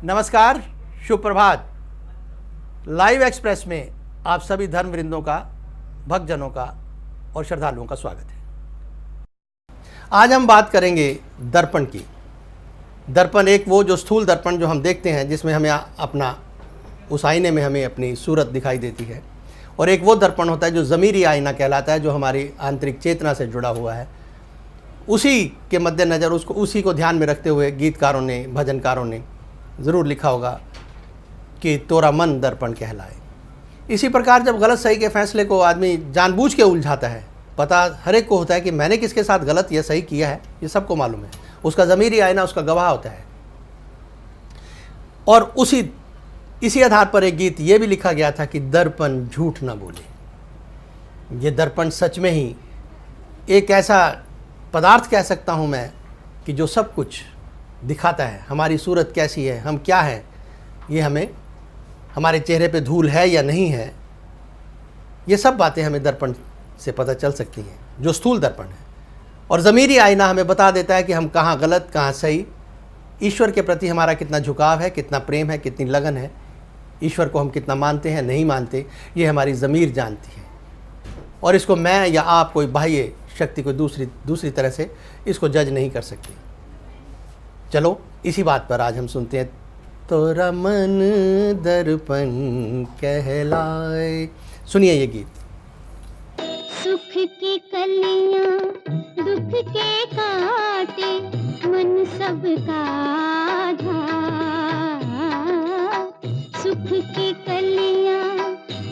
नमस्कार, शुभ प्रभात। Live express में आप सभी धर्मवृंदों का, भक्तजनों का और श्रद्धालुओं का स्वागत है। आज हम बात करेंगे दर्पण की। दर्पण एक वो जो स्थूल दर्पण जो हम देखते हैं, जिसमें हमें अपना उस आईने में हमें अपनी सूरत दिखाई देती है, और एक वो दर्पण होता है जो ज़मीरी आईना कहलाता है, जो हमारी आंतरिक चेतना से जुड़ा हुआ है। उसी के मद्देनज़र उसी को ध्यान में रखते हुए गीतकारों ने, भजनकारों ने ज़रूर लिखा होगा कि तोरा मन दर्पण कहलाए। इसी प्रकार जब गलत सही के फैसले को आदमी जानबूझ के उलझाता है, पता हर एक को होता है कि मैंने किसके साथ गलत या सही किया है, ये सबको मालूम है। उसका ज़मीरी आईना उसका गवाह होता है। और इसी आधार पर एक गीत ये भी लिखा गया था कि दर्पण झूठ ना बोले। ये दर्पण सच में ही एक ऐसा पदार्थ कह सकता हूँ मैं कि जो सब कुछ दिखाता है। हमारी सूरत कैसी है, हम क्या हैं, ये हमें, हमारे चेहरे पे धूल है या नहीं है, ये सब बातें हमें दर्पण से पता चल सकती हैं, जो स्थूल दर्पण है। और ज़मीरी आईना हमें बता देता है कि हम कहाँ गलत, कहाँ सही। ईश्वर के प्रति हमारा कितना झुकाव है, कितना प्रेम है, कितनी लगन है, ईश्वर को हम कितना मानते हैं, नहीं मानते, ये हमारी ज़मीर जानती है। और इसको मैं या आप, कोई बाह्य शक्ति, कोई दूसरी तरह से इसको जज नहीं कर सकती। चलो इसी बात पर आज हम सुनते हैं तोरा मन दर्पण कहलाए। सुनिए ये गीत। सुख की कलियां दुख के काटे, मन सबका आधा। सुख की कलियां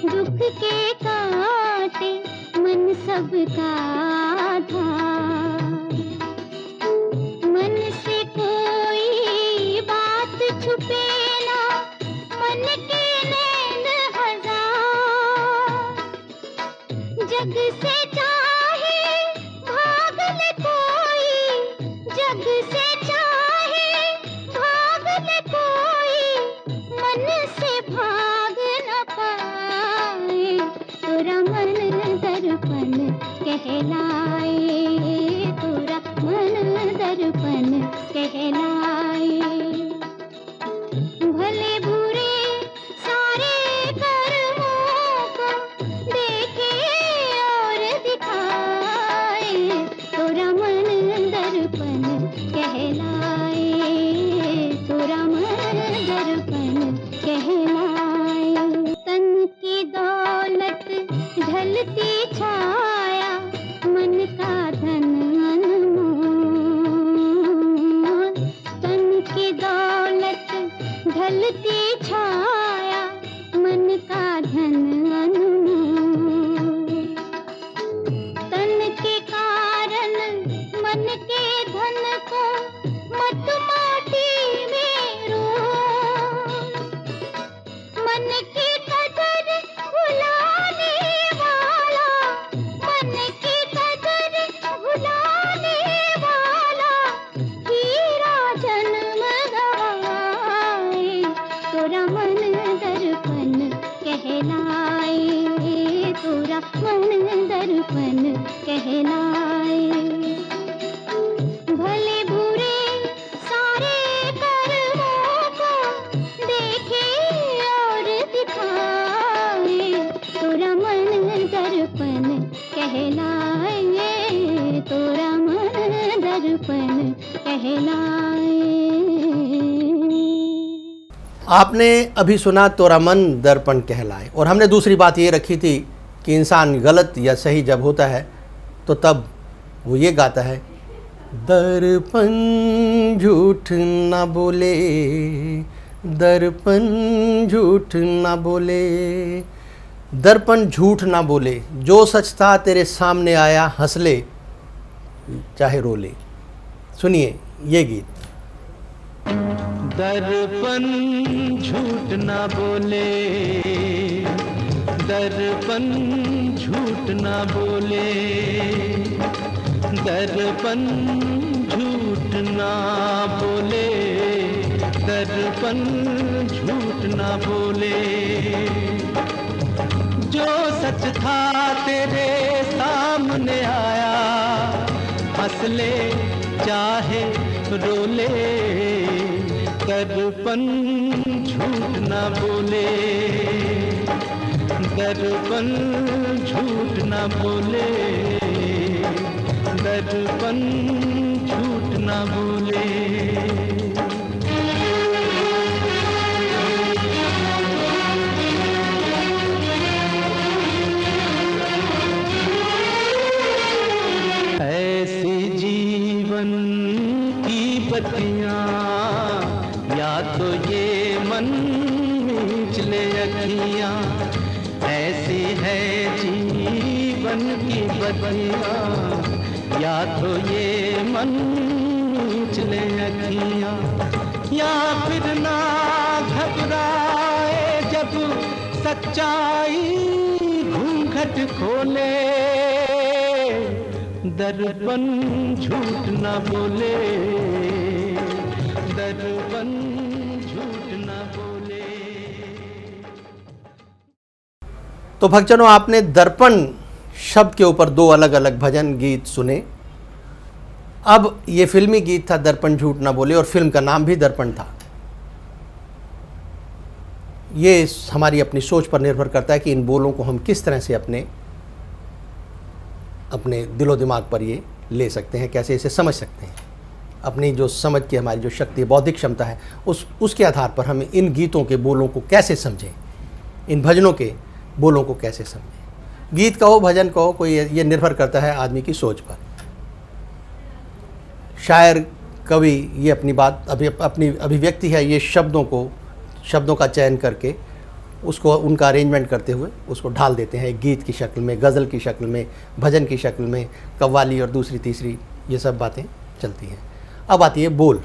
दुख के काटे, मन सबका आधा। मन से कोई बात छुपे ना, मन के नैन हजार। जग से चाहे भाग ले कोई, जग से चाहे भाग ले कोई, मन से भाग न पाए। तोरा मन दर्पण कहलाए, तोरा मन दर्पण कहलाए। भले बुरे सारे कर्मों को देखे और दिखाए, तोरा मन दर्पण कहलाए, तोरा मन दर्पण कहलाए। तन की दौलत ढलती छाया, मन का धन अनमोल। तन की दौलत ढलती छाया, मन का धन अनमोल। तन के कारण मन के धन को मत माटी में रोल। मन की कदर भुलाने वाला, मन की कदर भुलाने वाला, हीरा जन्म गवाए। तोरा मन दर्पण कहलाए, तोरा मन दर्पण कहलाए। भले बुरे सारे कर्मों को देखे और दिखाए, तोरा मन दर्पण कहलाए, तोरा मन दर्पण कहलाए। आपने अभी सुना तोरा मन दर्पण कहलाए। और हमने दूसरी बात ये रखी थी कि इंसान गलत या सही जब होता है तो तब वो ये गाता है, दर्पण झूठ ना बोले, दर्पण झूठ ना बोले। दर्पण झूठ ना बोले, जो सच था तेरे सामने आया, हंस ले चाहे रो ले। सुनिए ये गीत। दर्पण झूठ ना बोले, दर्पण झूठ ना बोले, दर्पण झूठ ना बोले, दर्पण झूठ ना बोले। जो सच था तेरे सामने आया, हंस ले चाहे रो ले, दर्पण झूठ ना बोले, दर्पण झूठ ना बोले, दर्पण झूठ ना बोले। ऐसी जीवन की बत्तियां, या तो ये मन मींच ले अखियां, ऐसी है जीवन की बत्तियां, या तो ये मन मींच ले अखियां, या फिर ना घबराए जब सच्चाई घूंघट खोले, दर्पण झूठ ना बोले, दर्पण झूठ ना बोले। तो भक्तजनों, आपने दर्पण शब्द के ऊपर दो अलग अलग भजन गीत सुने। अब ये फिल्मी गीत था दर्पण झूठ ना बोले, और फिल्म का नाम भी दर्पण था। ये हमारी अपनी सोच पर निर्भर करता है कि इन बोलों को हम किस तरह से अपने दिलो दिमाग पर ये ले सकते हैं, कैसे इसे समझ सकते हैं। अपनी जो समझ की हमारी जो शक्ति, बौद्धिक क्षमता है, उसके आधार पर हम इन गीतों के बोलों को कैसे समझें, इन भजनों के बोलों को कैसे समझें। गीत कहो, भजन कहो, कोई ये निर्भर करता है आदमी की सोच पर। शायर, कवि ये अपनी बात, अपनी अभिव्यक्ति है, ये शब्दों का चयन करके उसको उनका अरेंजमेंट करते हुए उसको ढाल देते हैं एक गीत की शक्ल में, गज़ल की शक्ल में, भजन की शक्ल में, कव्वाली और दूसरी तीसरी ये सब बातें चलती हैं। अब आती है बोल।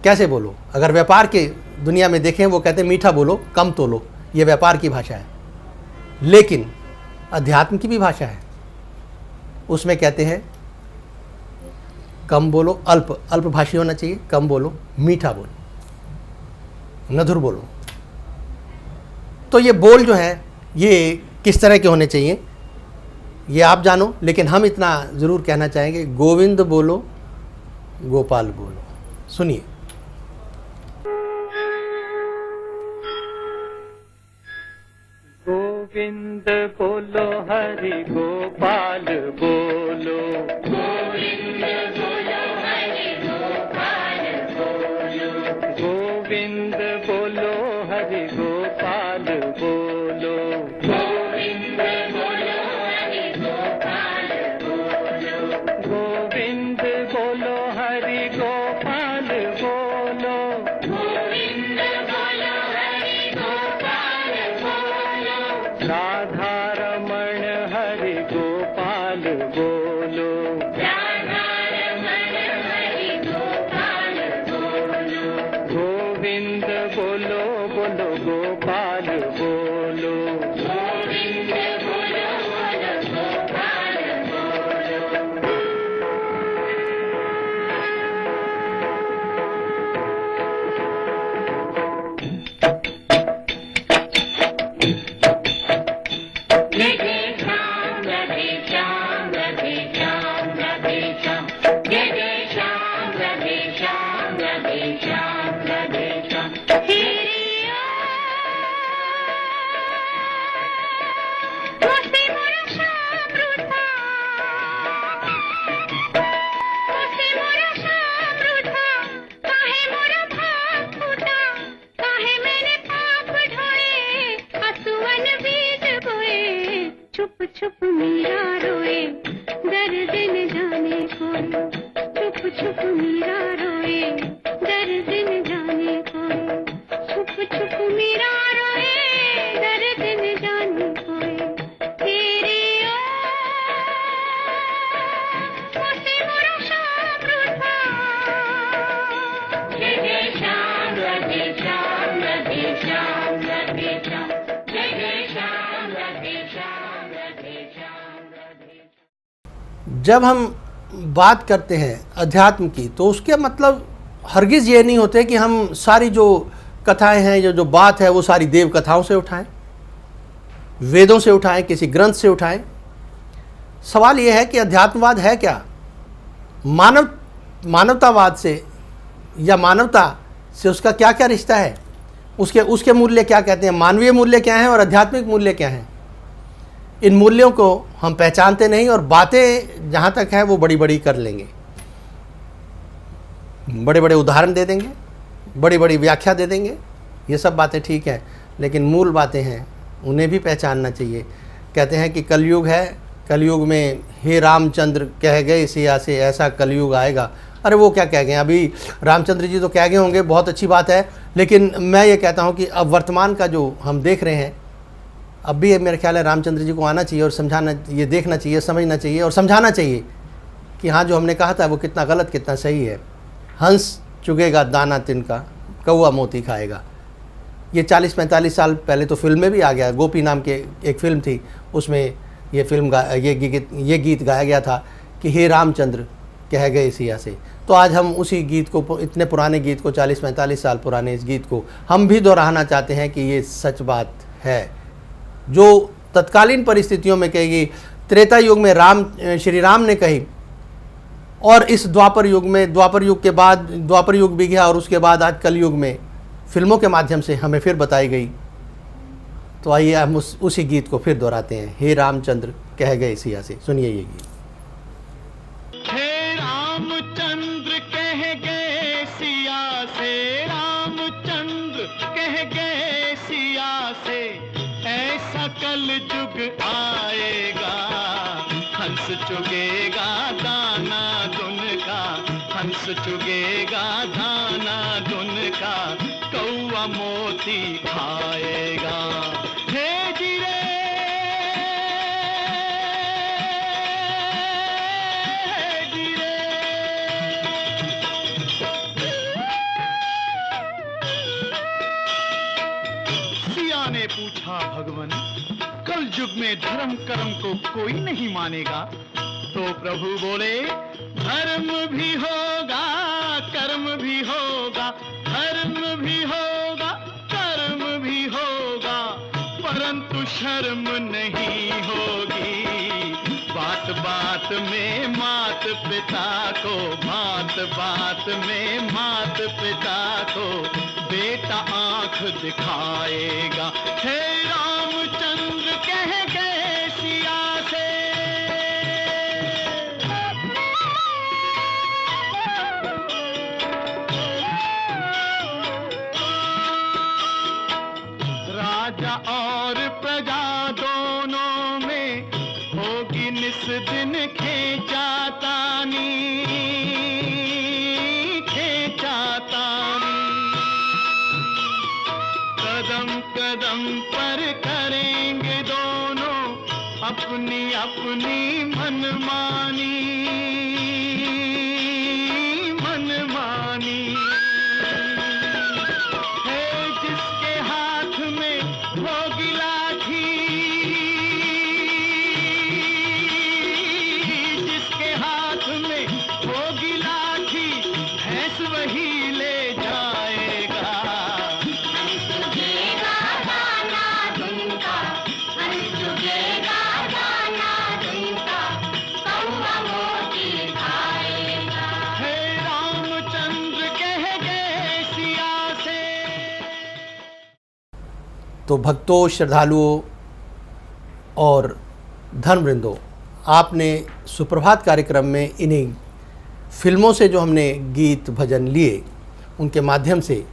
कैसे बोलो? अगर व्यापार के दुनिया में देखें, वो कहते हैं मीठा बोलो, कम तोलो, ये व्यापार की भाषा है। लेकिन अध्यात्म की भी भाषा है, उसमें कहते हैं कम बोलो, अल्पभाषी होना चाहिए, कम बोलो, मीठा बोलो, मधुर बोलो। तो ये बोल जो है ये किस तरह के होने चाहिए ये आप जानो, लेकिन हम इतना ज़रूर कहना चाहेंगे, गोविंद बोलो, गोपाल बोलो। सुनिए। गोविंद बोलो, हरि गोपाल बोलो, गोविंद बोलो, हरि गोपाल बोलो, गोविंद बोलो, हरि गोपाल बोलो, गोविंद बोलो, हरि गोपाल बोलो, गोविंद बोलो, हरि गोपाल बोलो, गोविंद बोलो, हरि गोपाल बोलो, राधा रमण हरि गोपाल बोलो, राधा रमण हरि गोपाल बोलो, गोविंद बोलो, बोलो गोपाल बोलो, गोविंद बोलो, बोलो गोपाल बोलो। राधे श्याम, राधे श्याम, राधे श्याम, राधे श्याम, राधे श्याम, राधे श्याम, राधे श्याम, राधे श्याम। मुझसे मोरा श्याम रूठा, मुझसे मोरा श्याम रूठा, काहे मोरा भाग फूटा, काहे मैंने पाप ढोए, आंसुअन बीज बोए, छुप छुप मीरा रोए, दर्द न जाने कोई, छुप छुप मीरा रोए, दर्द न जाने कोई, छुप छुप मीरा रोए, दर्द न जाने कोई, तेरे ओ मुझसे मोरा श्याम रूठा। राधे श्याम, राधे श्याम, राधे श्याम, राधे श्याम, राधे श्याम, राधे श्याम, राधे श्याम, राधे श्याम। जब हम बात करते हैं अध्यात्म की, तो उसके मतलब हरगिज़ ये नहीं होते कि हम सारी जो कथाएं हैं, जो बात है, वो सारी देव कथाओं से उठाएं, वेदों से उठाएं, किसी ग्रंथ से उठाएं। सवाल ये है कि अध्यात्मवाद है क्या? मानवतावाद से या मानवता से उसका क्या क्या रिश्ता है, उसके मूल्य क्या कहते हैं, मानवीय मूल्य क्या हैं और आध्यात्मिक मूल्य क्या हैं। इन मूल्यों को हम पहचानते नहीं और बातें जहाँ तक है वो बड़ी बड़ी कर लेंगे, बड़े बड़े उदाहरण दे देंगे, बड़ी बड़ी व्याख्या दे देंगे। ये सब बातें ठीक हैं, लेकिन मूल बातें हैं उन्हें भी पहचानना चाहिए। कहते हैं कि कलयुग है, कलयुग में हे रामचंद्र कह गए सिया से ऐसा कलयुग आएगा। अरे वो क्या कह गए, अभी रामचंद्र जी तो कह गए होंगे, बहुत अच्छी बात है, लेकिन मैं ये कहता हूँ कि अब वर्तमान का जो हम देख रहे हैं, अब भी मेरे ख्याल है रामचंद्र जी को आना चाहिए और समझाना, ये देखना चाहिए, समझना चाहिए और समझाना चाहिए कि हाँ जो हमने कहा था वो कितना गलत कितना सही है। हंस चुगेगा दाना तिनका, कौआ मोती खाएगा। ये 40-45 साल पहले तो फिल्म में भी आ गया। गोपी नाम के एक फिल्म थी, उसमें ये गीत गाया गया था कि हे रामचंद्र कह गए सिया से। तो आज हम उसी गीत को, इतने पुराने गीत को, 40-45 साल पुराने इस गीत को हम भी दोहराना चाहते हैं कि ये सच बात है जो तत्कालीन परिस्थितियों में कही, त्रेता युग में श्री राम ने कही, और इस द्वापर युग में, द्वापर युग के बाद द्वापर युग भी गया और उसके बाद आज कलयुग में फिल्मों के माध्यम से हमें फिर बताई गई। तो आइए हम उसी गीत को फिर दोहराते हैं, हे रामचंद्र कह गए सिया से। सुनिए ये गीत। हे रामचंद्र कह गए सिया से, रामचंद्र कह गए सिया से, ऐसा कल युग आएगा, हंस चुगेगा दाना दुन का, हंस चुगेगा दाना दुन का, कौआ मोती खाएगा। हे जीरे जीरे। सिया ने पूछा भगवन, कल युग में धर्म कर्म को कोई नहीं मानेगा? तो प्रभु बोले, धर्म भी होगा कर्म भी होगा, धर्म भी होगा कर्म भी होगा, परंतु शर्म नहीं होगी। बात बात में मात पिता को, बात बात में मात पिता को, बेटा आंख दिखाएगा। हे रामचंद्र कह गए सिया से। राजा और प्रजा दोनों में होगी निस दिन खींचातानी, खींचातानी। कदम कदम पर करेंगे दोनों अपनी अपनी मनमानी, मनमानी। है जिसके हाथ में होगी लाठी, जिसके हाथ में होगी लाठी, भैंस वही ले जाएगा। हे रामचंद्र कह गए सिया से। तो भक्तों, श्रद्धालुओं और धर्मवृंदों, आपने सुप्रभात कार्यक्रम में इन्हीं फिल्मों से जो हमने गीत भजन लिए, उनके माध्यम से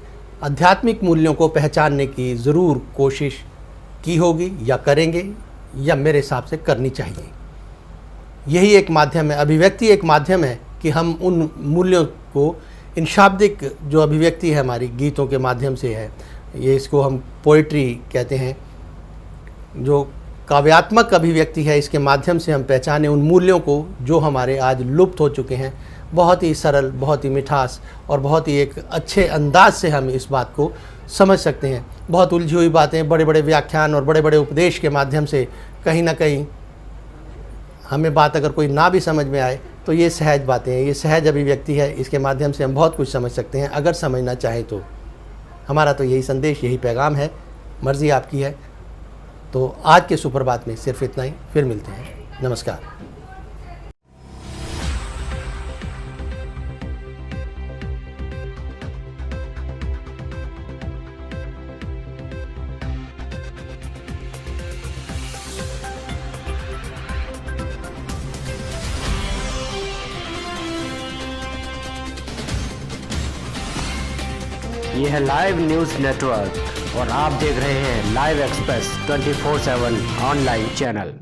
आध्यात्मिक मूल्यों को पहचानने की ज़रूर कोशिश की होगी या करेंगे, या मेरे हिसाब से करनी चाहिए। यही एक माध्यम है, अभिव्यक्ति एक माध्यम है कि हम उन मूल्यों को, इन शाब्दिक जो अभिव्यक्ति है हमारी गीतों के माध्यम से है, ये इसको हम पोइट्री कहते हैं, जो काव्यात्मक अभिव्यक्ति है, इसके माध्यम से हम पहचाने उन मूल्यों को जो हमारे आज लुप्त हो चुके हैं। बहुत ही सरल, बहुत ही मिठास और बहुत ही एक अच्छे अंदाज से हम इस बात को समझ सकते हैं। बहुत उलझी हुई बातें, बड़े बड़े व्याख्यान और बड़े बड़े उपदेश के माध्यम से कहीं ना कहीं हमें बात अगर कोई ना भी समझ में आए तो ये सहज बातें हैं, ये सहज अभिव्यक्ति है, इसके माध्यम से हम बहुत कुछ समझ सकते हैं अगर समझना चाहें तो। हमारा तो यही संदेश, यही पैगाम है, मर्ज़ी आपकी है। तो आज के सुप्रभात में सिर्फ इतना ही, फिर मिलते हैं। नमस्कार। ये है लाइव न्यूज नेटवर्क और आप देख रहे हैं लाइव एक्सप्रेस 24/7 ऑनलाइन चैनल।